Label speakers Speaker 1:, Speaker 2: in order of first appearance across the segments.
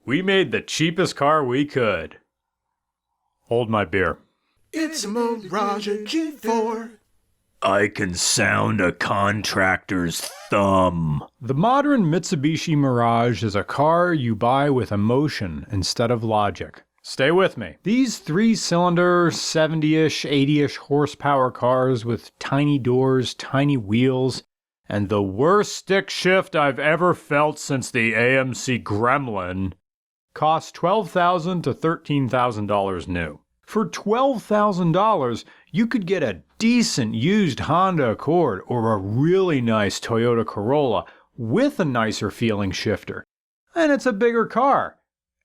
Speaker 1: We made the cheapest car we could. Hold my beer.
Speaker 2: It's a Mirage G4.
Speaker 1: I can sound a contractor's thumb. The modern Mitsubishi Mirage is a car you buy with emotion instead of logic. Stay with me. These 3-cylinder, 70-ish, 80-ish horsepower cars with tiny doors, tiny wheels, and the worst stick shift I've ever felt since the AMC Gremlin, cost $12,000 to $13,000 new. For $12,000, you could get a decent used Honda Accord or a really nice Toyota Corolla with a nicer feeling shifter. And it's a bigger car.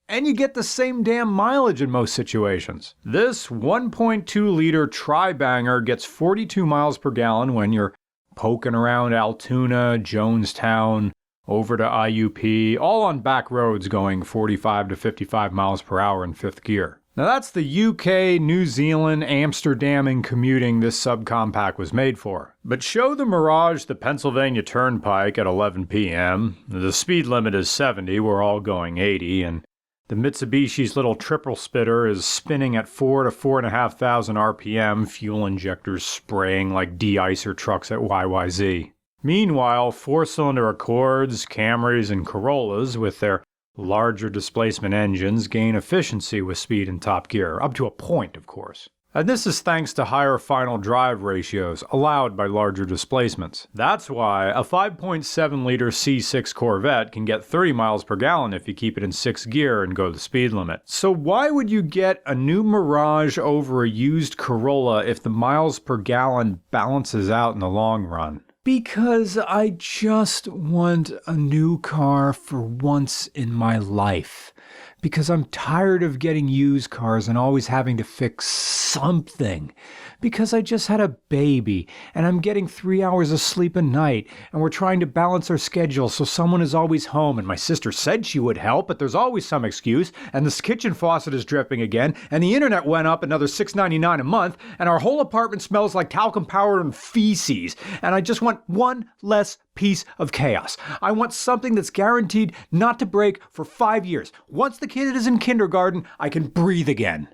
Speaker 1: And you get the same damn mileage in most situations. This 1.2-liter tri-banger gets 42 miles per gallon when you're poking around Altoona, Jonestown, over to IUP, all on back roads going 45 to 55 miles per hour in 5th gear. Now that's the UK, New Zealand, Amsterdam and commuting this subcompact was made for. But show the Mirage the Pennsylvania Turnpike at 11 p.m. The speed limit is 70, we're all going 80, and the Mitsubishi's little triple spitter is spinning at 4 to 4,500 RPM, fuel injectors spraying like de-icer trucks at YYZ. Meanwhile, 4-cylinder Accords, Camrys, and Corollas with their larger displacement engines gain efficiency with speed in top gear, up to a point, of course. And this is thanks to higher final drive ratios allowed by larger displacements. That's why a 5.7-liter C6 Corvette can get 30 miles per gallon if you keep it in 6th gear and go the speed limit. So why would you get a new Mirage over a used Corolla if the miles per gallon balances out in the long run? Because I just want a new car for once in my life. Because I'm tired of getting used cars and always having to fix something. Because I just had a baby and I'm getting 3 hours of sleep a night and we're trying to balance our schedule so someone is always home and my sister said she would help but there's always some excuse and the kitchen faucet is dripping again and the internet went up another $6.99 a month and our whole apartment smells like talcum powder and feces and I just want one less piece of chaos. I want something that's guaranteed not to break for 5 years. Once the kid is in kindergarten, I can breathe again.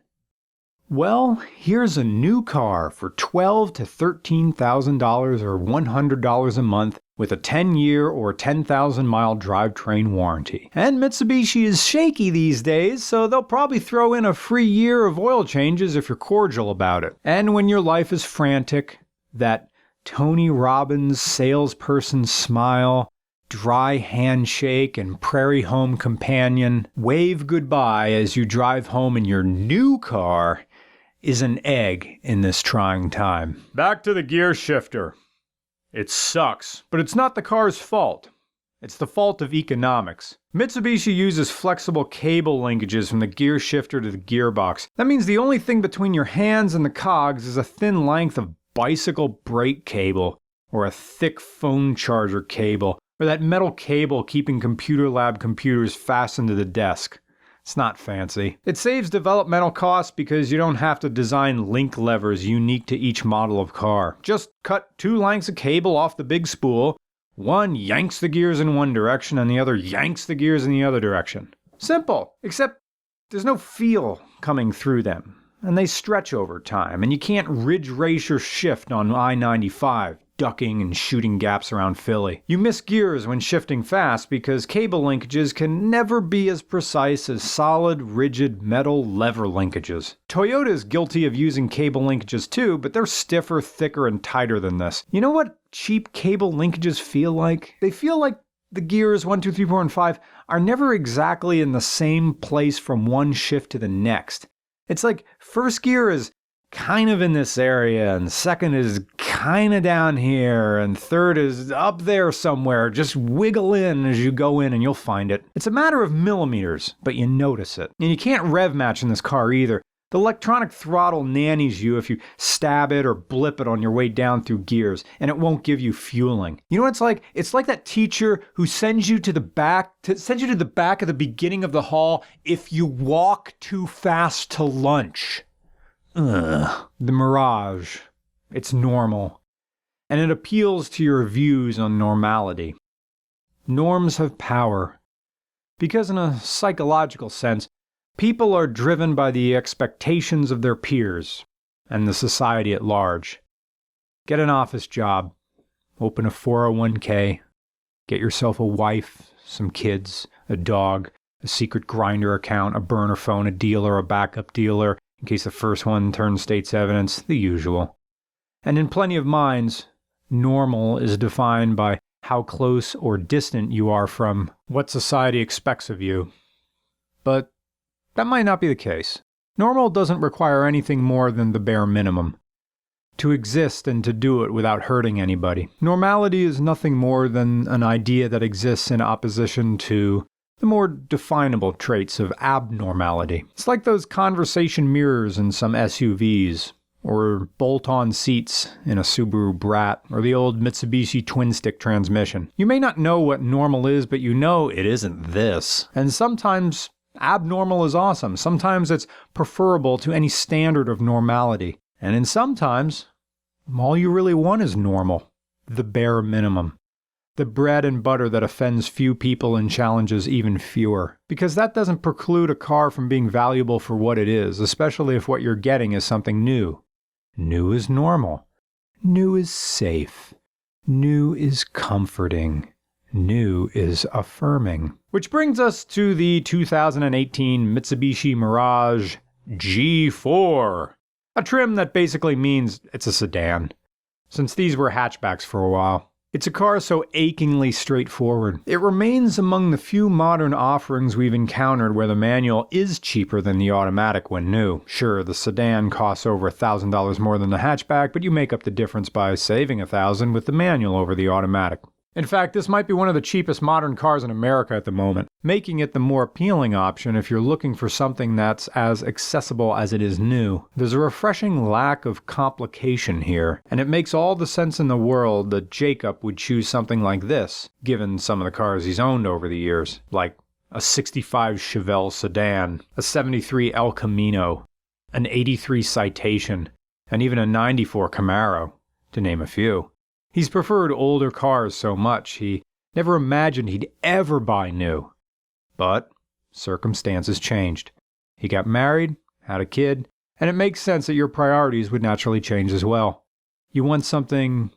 Speaker 1: Well, here's a new car for $12,000 to $13,000 or $100 a month with a 10-year or 10,000-mile drivetrain warranty. And Mitsubishi is shaky these days, so they'll probably throw in a free year of oil changes if you're cordial about it. And when your life is frantic, that Tony Robbins salesperson smile, dry handshake, and prairie home companion wave goodbye as you drive home in your new car is an egg in this trying time. Back to the gear shifter. It sucks, but it's not the car's fault. It's the fault of economics. Mitsubishi uses flexible cable linkages from the gear shifter to the gearbox. That means the only thing between your hands and the cogs is a thin length of bicycle brake cable, or a thick phone charger cable, or that metal cable keeping computer lab computers fastened to the desk. It's not fancy. It saves developmental costs because you don't have to design link levers unique to each model of car. Just cut 2 lengths of cable off the big spool. One yanks the gears in one direction and the other yanks the gears in the other direction. Simple, except there's no feel coming through them. And they stretch over time, and you can't ridge race or shift on I-95, ducking and shooting gaps around Philly. You miss gears when shifting fast because cable linkages can never be as precise as solid, rigid metal lever linkages. Toyota is guilty of using cable linkages too, but they're stiffer, thicker, and tighter than this. You know what cheap cable linkages feel like? They feel like the gears 1, 2, 3, 4, and 5 are never exactly in the same place from one shift to the next. It's like first gear is kind of in this area, and second is kind of down here, and third is up there somewhere. Just wiggle in as you go in and you'll find it. It's a matter of millimeters, but you notice it. And you can't rev match in this car either. The electronic throttle nannies you if you stab it or blip it on your way down through gears, and it won't give you fueling. You know what it's like? It's like that teacher who sends you to the back at the beginning of the hall if you walk too fast to lunch. Ugh. The Mirage. It's normal. And it appeals to your views on normality. Norms have power. Because in a psychological sense, people are driven by the expectations of their peers and the society at large. Get an office job, open a 401k, get yourself a wife, some kids, a dog, a secret grinder account, a burner phone, a dealer, a backup dealer, in case the first one turns state's evidence, the usual. And in plenty of minds, normal is defined by how close or distant you are from what society expects of you. But that might not be the case. Normal doesn't require anything more than the bare minimum. To exist and to do it without hurting anybody. Normality is nothing more than an idea that exists in opposition to the more definable traits of abnormality. It's like those conversation mirrors in some SUVs, or bolt-on seats in a Subaru Brat, or the old Mitsubishi twin-stick transmission. You may not know what normal is, but you know it isn't this. And sometimes abnormal is awesome. Sometimes it's preferable to any standard of normality. And in sometimes, all you really want is normal. The bare minimum. The bread and butter that offends few people and challenges even fewer. Because that doesn't preclude a car from being valuable for what it is, especially if what you're getting is something new. New is normal. New is safe. New is comforting. New is affirming. Which brings us to the 2018 Mitsubishi Mirage G4. A trim that basically means it's a sedan, since these were hatchbacks for a while. It's a car so achingly straightforward. It remains among the few modern offerings we've encountered where the manual is cheaper than the automatic when new. Sure, the sedan costs over $1,000 more than the hatchback, but you make up the difference by saving $1,000 with the manual over the automatic. In fact, this might be one of the cheapest modern cars in America at the moment, making it the more appealing option if you're looking for something that's as accessible as it is new. There's a refreshing lack of complication here, and it makes all the sense in the world that Jacob would choose something like this, given some of the cars he's owned over the years, like a 65 Chevelle sedan, a 73 El Camino, an 83 Citation, and even a 94 Camaro, to name a few. He's preferred older cars so much, he never imagined he'd ever buy new. But circumstances changed. He got married, had a kid, and it makes sense that your priorities would naturally change as well. You want something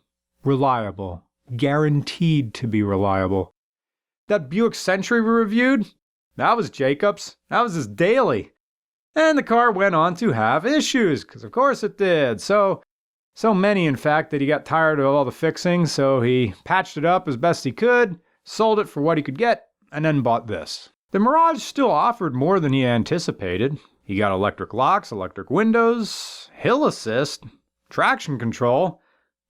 Speaker 1: reliable, guaranteed to be reliable. That Buick Century we reviewed? That was Jacob's. That was his daily. And the car went on to have issues, because of course it did. So many, in fact, that he got tired of all the fixing, so he patched it up as best he could, sold it for what he could get, and then bought this. The Mirage still offered more than he anticipated. He got electric locks, electric windows, hill assist, traction control,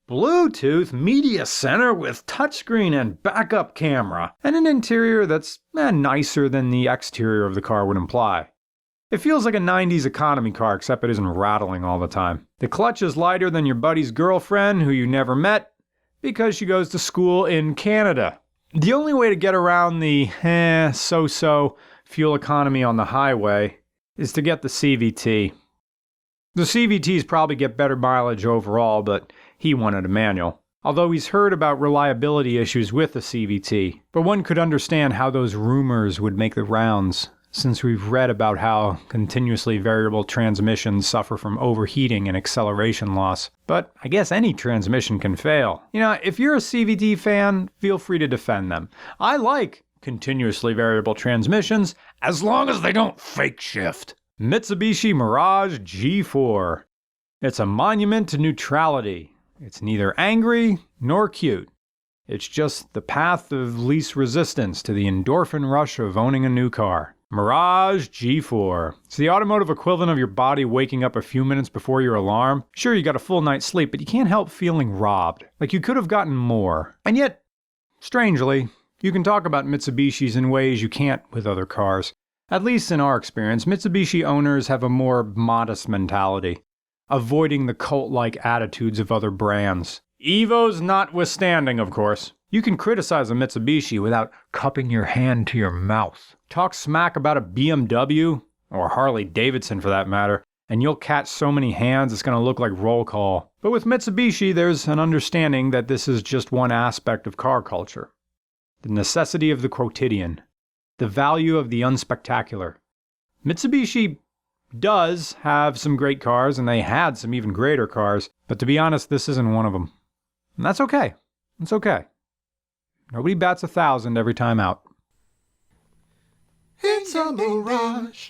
Speaker 1: Bluetooth, media center with touchscreen and backup camera, and an interior that's nicer than the exterior of the car would imply. It feels like a 90s economy car, except it isn't rattling all the time. The clutch is lighter than your buddy's girlfriend, who you never met, because she goes to school in Canada. The only way to get around the so-so fuel economy on the highway is to get the CVT. The CVTs probably get better mileage overall, but he wanted a manual. Although he's heard about reliability issues with the CVT, but one could understand how those rumors would make the rounds, since we've read about how continuously variable transmissions suffer from overheating and acceleration loss. But I guess any transmission can fail. You know, if you're a CVT fan, feel free to defend them. I like continuously variable transmissions, as long as they don't fake shift. Mitsubishi Mirage G4. It's a monument to neutrality. It's neither angry nor cute. It's just the path of least resistance to the endorphin rush of owning a new car. Mirage G4. It's the automotive equivalent of your body waking up a few minutes before your alarm. Sure, you got a full night's sleep, but you can't help feeling robbed. Like you could have gotten more. And yet, strangely, you can talk about Mitsubishis in ways you can't with other cars. At least in our experience, Mitsubishi owners have a more modest mentality, avoiding the cult-like attitudes of other brands. Evos notwithstanding, of course. You can criticize a Mitsubishi without cupping your hand to your mouth. Talk smack about a BMW, or Harley Davidson for that matter, and you'll catch so many hands it's going to look like roll call. But with Mitsubishi, there's an understanding that this is just one aspect of car culture. The necessity of the quotidian. the value of the unspectacular. Mitsubishi does have some great cars, and they had some even greater cars, but to be honest, this isn't one of them. And that's okay. It's okay. Nobody bats 1,000 every time out.
Speaker 2: It's a mirage.